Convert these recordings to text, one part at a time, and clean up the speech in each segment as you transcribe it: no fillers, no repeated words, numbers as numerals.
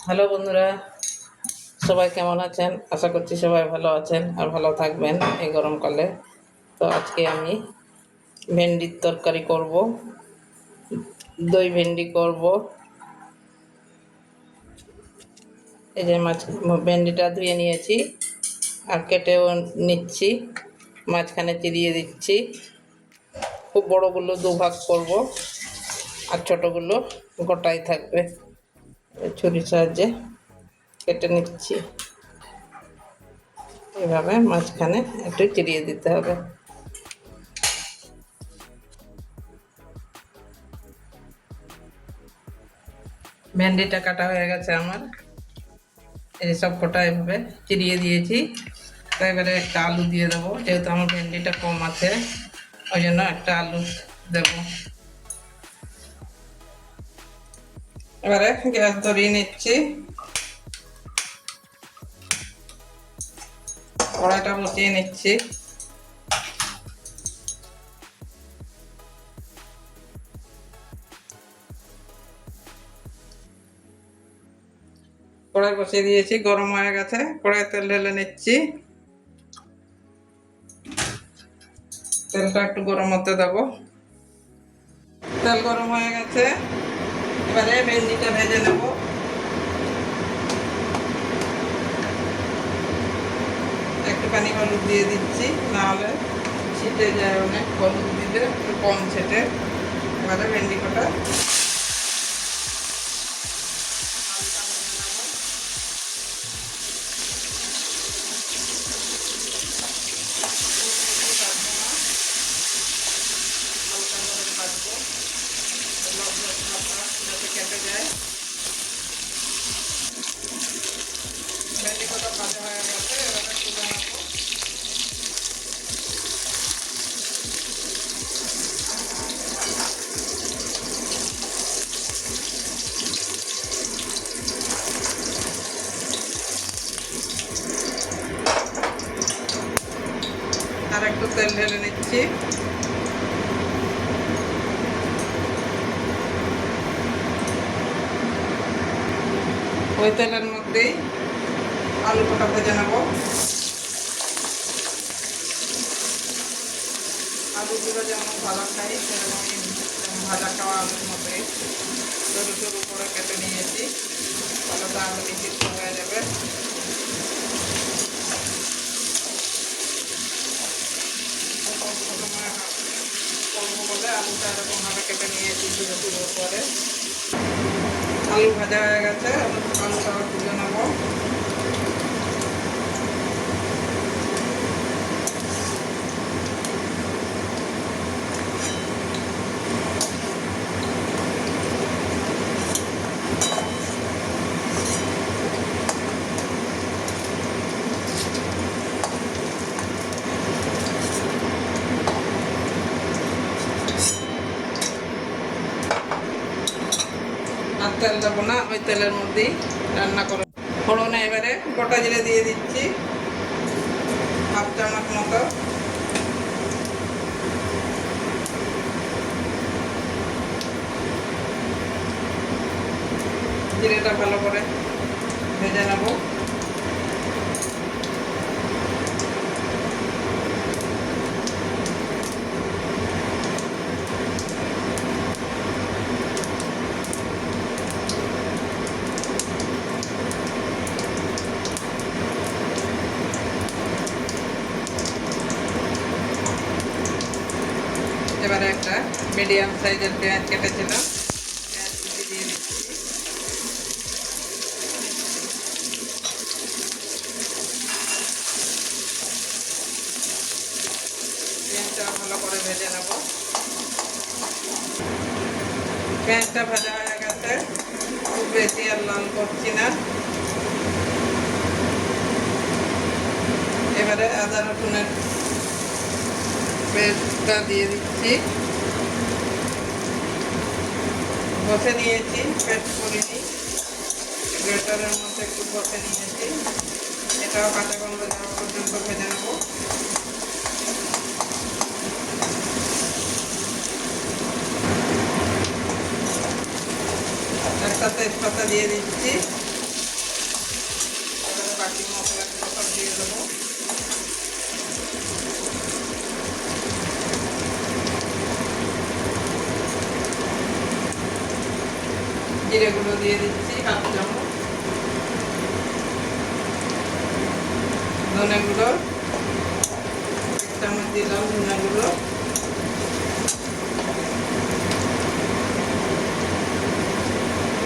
Hello বন্ধুরা, সবাই কেমন আছেন? আশা করছি সবাই ভালো আছেন আর ভালো থাকবেন এই গরমকালে। তো আজকে আমি ভেন্ডির তরকারি করব, দই ভেন্ডি করব। এই যে ভেন্ডিটা ধুয়ে নিয়েছি আর কেটেও নিচ্ছি, মাঝখানে চিরিয়ে দিচ্ছি। খুব বড়গুলো দুভাগ করব আর ছোটোগুলো গোটাই থাকবে। ছুরির সাহায্যে কেটে নিচ্ছি, এভাবে মাঝখানে একটু চিরিয়ে দিতে হবে। ভেন্ডিটা কাটা হয়ে গেছে আমার, এই সব কটা এভাবে চিরিয়ে দিয়েছি। তো এবারে একটা আলু দিয়ে দেবো, যেহেতু আমার ভেন্ডিটা কম আছে ওই জন্য একটা আলু দেব। এবারে গ্যাস ধরিয়ে নিচ্ছি, কড়াইটা বসিয়ে নিচ্ছি। কড়াই বসিয়ে দিয়েছি, গরম হয়ে গেছে। কড়াই তেল ঢেলে নিচ্ছি, তেলটা একটু গরম হতে দেবো। তেল গরম হয়ে গেছে, এবারে ভেন্ডিটা ভেজে নেব। একটুখানি হলুদ দিয়ে দিচ্ছি, নাহলে ছিটে যায় অনেক, হলুদ দিলে একটু কম ছেটে। এবারে ভেন্ডি কটা কেটে যায়। ভেন্ডি কটা ভাজা হয়ে গেছে, এবারে তুলে নেবো। আর একটু তেল ঢেলে নিচ্ছি। ওই তেলের মধ্যেই আলু কটা ভেজে নেব। আলুগুলো যেমন ভাজা খাই সেরকমই ভাজা খাওয়া আলুর মধ্যে সরু সরু করে কেটে নিয়েছি, তাহলে তো আলু সিদ্ধ হয়ে যাবে। করবো বলে আলুটা এরকমভাবে কেটে নিয়েছি সরু সরু করে। আলু ভাজা হয়ে গেছে, আলুটা তুলে নেবো। আর তেল দেবো না, ওই তেলের মধ্যেই রান্না করে ফোড়নে এবারে গোটা জিরে দিয়ে দিচ্ছি, হাফ চামচ মতো। জিরেটা ভালো করে ভেজে নেব। এবারে একটা মিডিয়াম সাইজের পেঁয়াজ কেটেছিলাম, পেঁয়াজ কুচি দিয়ে দিচ্ছি। পেঁয়াজটা ভালো করে ভেজে নেব। পেঁয়াজটা ভাজা হয়ে গেছে, খুব বেশি আর লাল করছি না। এবারে আদা রসুনের পেস্টটা দিয়ে দিচ্ছি। বসে নিয়েছি, পেস্ট করিনি, গ্রেটারের মধ্যে একটু বসে নিয়েছি। এটাও কাঁচা গন্ধ যাওয়া পর্যন্ত ভেজে নেব। একটা তেজপাতা দিয়ে দিচ্ছি, বাকি মশলাগুলো সব দিয়ে দেবো। জিরে গুঁড়ো দিয়ে দিচ্ছি হাফ চামচ, ধনে গুঁড়ো 1 চামচ দিলাম, ধনে গুঁড়ো,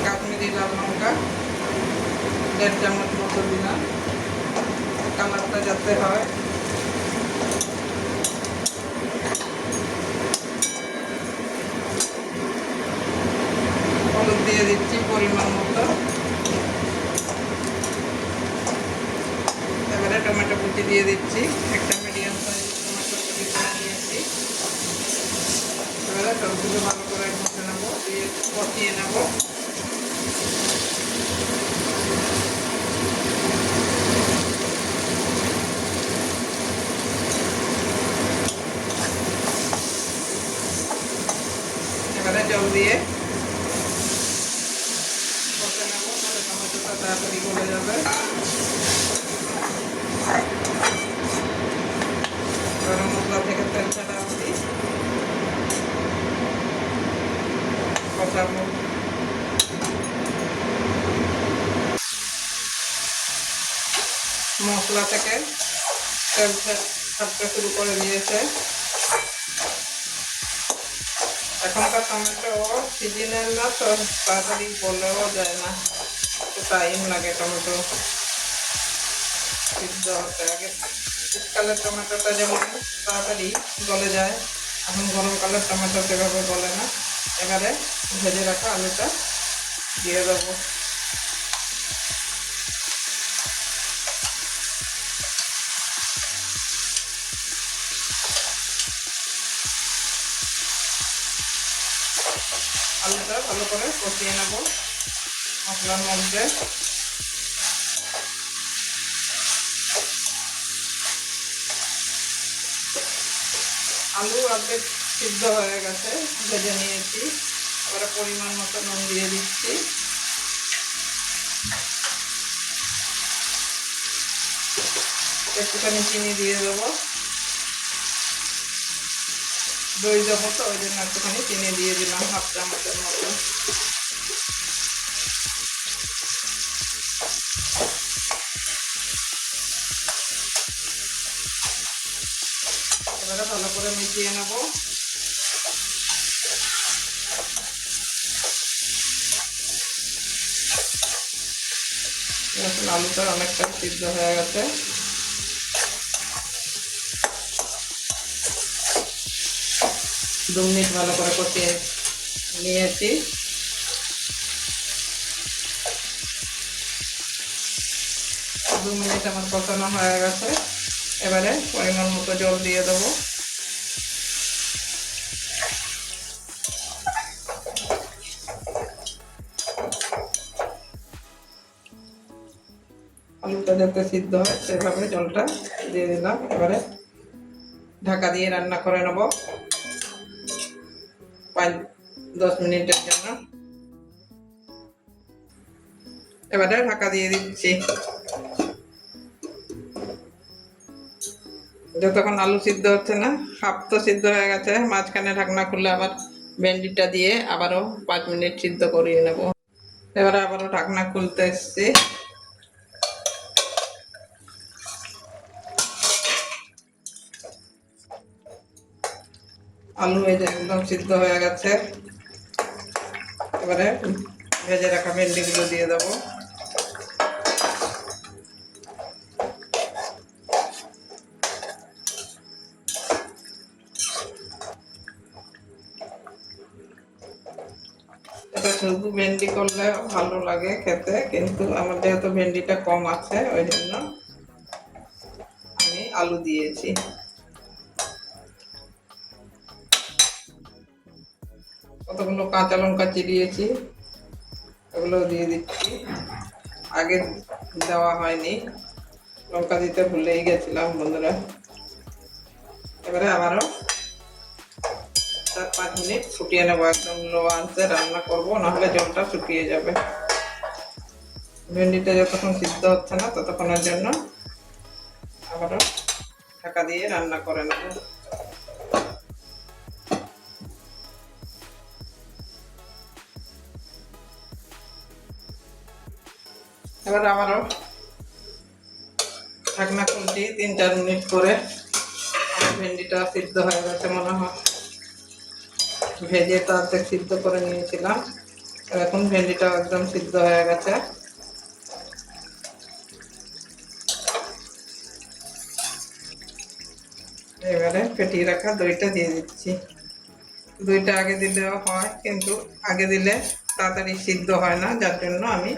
কাশ্মীরি লাল লঙ্কা 1.5 চামচ মতো দিলাম, কালারটা যাতে হয়। হলুদ দিয়ে দিচ্ছি পরিমাণ মতো। এবারে টমেটো কুচি দিয়ে দিচ্ছি, একটা মিডিয়াম সাইজ টমেটো কুচি করে নিয়েছি। এবারে সবগুলো ভালো করে কষে নেবো, দিয়ে কষিয়ে নেবো। এবারে জল দিয়ে কষে নেবো, তাহলে টমেটোটা তাড়াতাড়ি গলে যাবে। গরম মশলা থেকে তেল ছাড়া অবধি কষাবো। মশলা থেকে তেল ছাড়তে শুরু করে দিয়েছে। এখনকার টমেটো সিজনের না, তো তাড়াতাড়ি গলেও যায় না, একটু টাইম লাগে টমেটো সিদ্ধ হতে। আগে শীতকালের টমেটোটা যেমন তাড়াতাড়ি গলে যায়, এখন গরমকালের টমেটো সেভাবে গলে না। এবারে ভেজে রাখা আলুটা দিয়ে দেবো। আলুটা ভালো করে কষিয়ে নেব মশলার মধ্যে। আলু অর্ধেক সিদ্ধ হয়ে গেছে, ভেজে নিয়েছি। এবারে পরিমাণ মতো নুন দিয়ে দিচ্ছি। একটুখানি চিনি দিয়ে দেবো, দই দেবো তো ওই জন্য একটুখানি চিনি দিয়ে দিলাম, হাফ চামচের মতো। এবারে ভালো করে মিশিয়ে নেব। এখন আলুটা অনেকটা সিদ্ধ হয়ে গেছে। 2 মিনিট ভালো করে কষিয়ে নিয়েছি। দু মিনিট আমার কষানো হয়ে গেছে। এবারে পরিমাণ মতো জল দিয়ে দেবো। আলুটা যাতে সিদ্ধ হয় সেভাবে জলটা দিয়ে দিলাম। এবারে ঢাকা দিয়ে রান্না করে নেব 5-10 মিনিটের জন্য। এবারে ঢাকা দিয়ে দিচ্ছি। যতক্ষণ আলু সিদ্ধ হচ্ছে না, হাফ তো সিদ্ধ হয়ে গেছে, মাঝখানে ঢাকনা খুলে আবার ভেন্ডিটা দিয়ে আবারও 5 মিনিট সিদ্ধ করিয়ে নেব। এবারে আবারও ঢাকনা খুলতে এসছি। আলু এই যে একদম সিদ্ধ হয়ে গেছে। এবারে ভেজে রাখা ভেন্ডিগুলো দিয়ে দেবো। এটা শুধু ভেন্ডি করলে ভালো লাগে খেতে, কিন্তু আমার যেহেতু ভেন্ডিটা কম আছে ওই জন্য আমি আলু দিয়েছি। কতগুলো কাঁচা লঙ্কা চিরিয়েছি, ওগুলো দিয়ে দিচ্ছি। আগে দেওয়া হয়নি, লঙ্কা দিতে ভুলেই গেছিলাম বন্ধুরা। এবারে আবারও 4-5 মিনিট ফুটিয়ে নেবো। একদম লো আঁচে রান্না করবো, নাহলে জলটা শুকিয়ে যাবে। ভেন্ডিটা যতক্ষণ সিদ্ধ হচ্ছে না ততক্ষণের জন্য আবারও ঢাকা দিয়ে রান্না করে নেব। এবার আবারও ঢাকনা খুলছি 3-4 মিনিট করে। আমার ভেন্ডিটা সিদ্ধ হয়ে গেছে মনে হয়, ভেজে তো অর্ধেক সিদ্ধ করে নিয়েছিলাম। এখন ভেন্ডিটাও একদম সিদ্ধ হয়ে গেছে। এবারে ফেটিয়ে রাখা দইটা দিয়ে দিচ্ছি। দইটা আগে দিলেও হয়, কিন্তু আগে দিলে তাড়াতাড়ি সিদ্ধ হয় না, যার জন্য আমি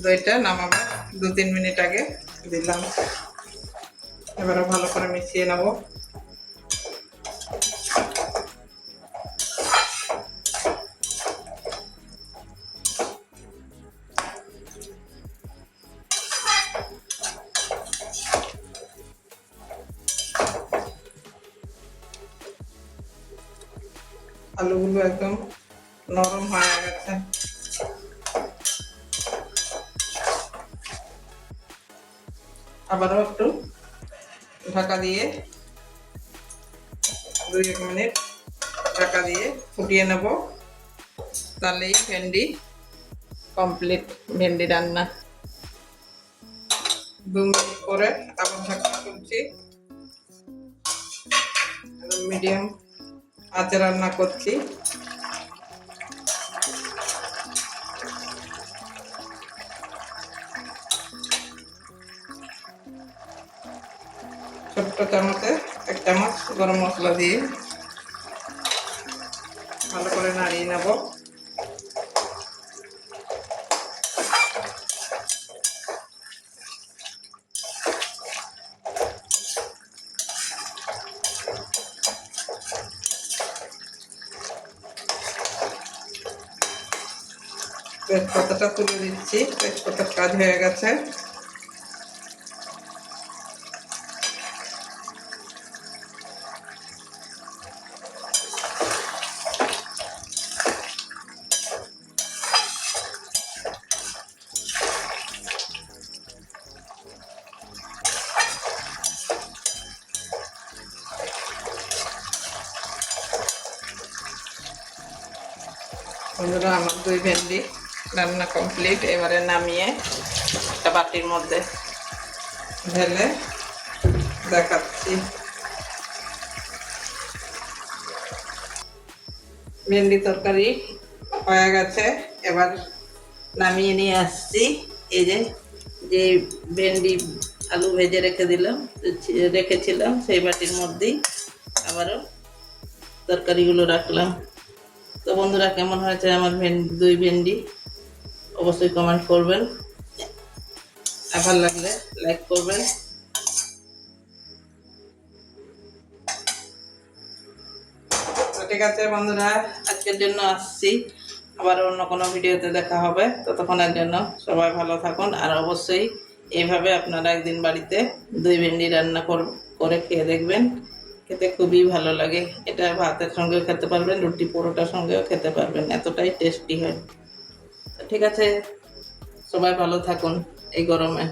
দইটা নামাবার 2-3 মিনিট আগে দিলাম। এবারে ভালো করে মিশিয়ে নেব। আলুগুলো একদম নরম হয়ে গেছে। আবারও একটু ঢাকা দিয়ে 2-1 মিনিট ঢাকা দিয়ে ফুটিয়ে নেব, তাহলেই ভেন্ডি কমপ্লিট। ভেন্ডি রান্না 2 মিনিট পরে আবার ঢাকা খুলছি। মিডিয়াম আঁচে রান্না করছি। ছোট্ট চামচে 1 চামচ গরম মশলা দিয়ে ভালো করে নাড়িয়ে নেব। তেজপাতাটা তুলে দিচ্ছি, তেজপাতার কাজ হয়ে গেছে। বন্ধুরা, আমার 2 ভেন্ডি রান্না কমপ্লিট। এবারে নামিয়ে একটা বাটির মধ্যে ঢেলে দেখাচ্ছি। ভেন্ডি তরকারি হয়ে গেছে, এবার নামিয়ে নিয়ে আসছি। এই যে যে ভেন্ডি আলু ভেজে রেখেছিলাম সেই বাটির মধ্যেই আবারও তরকারিগুলো রাখলাম। তো বন্ধুরা, কেমন হয়েছে আমার 2 ভেন্ডি অবশ্যই কমেন্ট করবেন, আর ভালো লাগলে লাইক করবেন। তো ঠিক আছে বন্ধুরা, আজকের জন্য আসছি। আবার অন্য কোনো ভিডিওতে দেখা হবে। ততক্ষণের জন্য সবাই ভালো থাকুন, আর অবশ্যই এইভাবে আপনারা একদিন বাড়িতে 2 ভেন্ডি রান্না করে খেয়ে দেখবেন। খেতে খুবই ভালো লাগে। এটা ভাতের সঙ্গেও খেতে পারবেন, রুটি পরোটার সঙ্গেও খেতে পারবেন, এতটাই টেস্টি হয়। ঠিক আছে, সবাই ভালো থাকুন এই গরমে।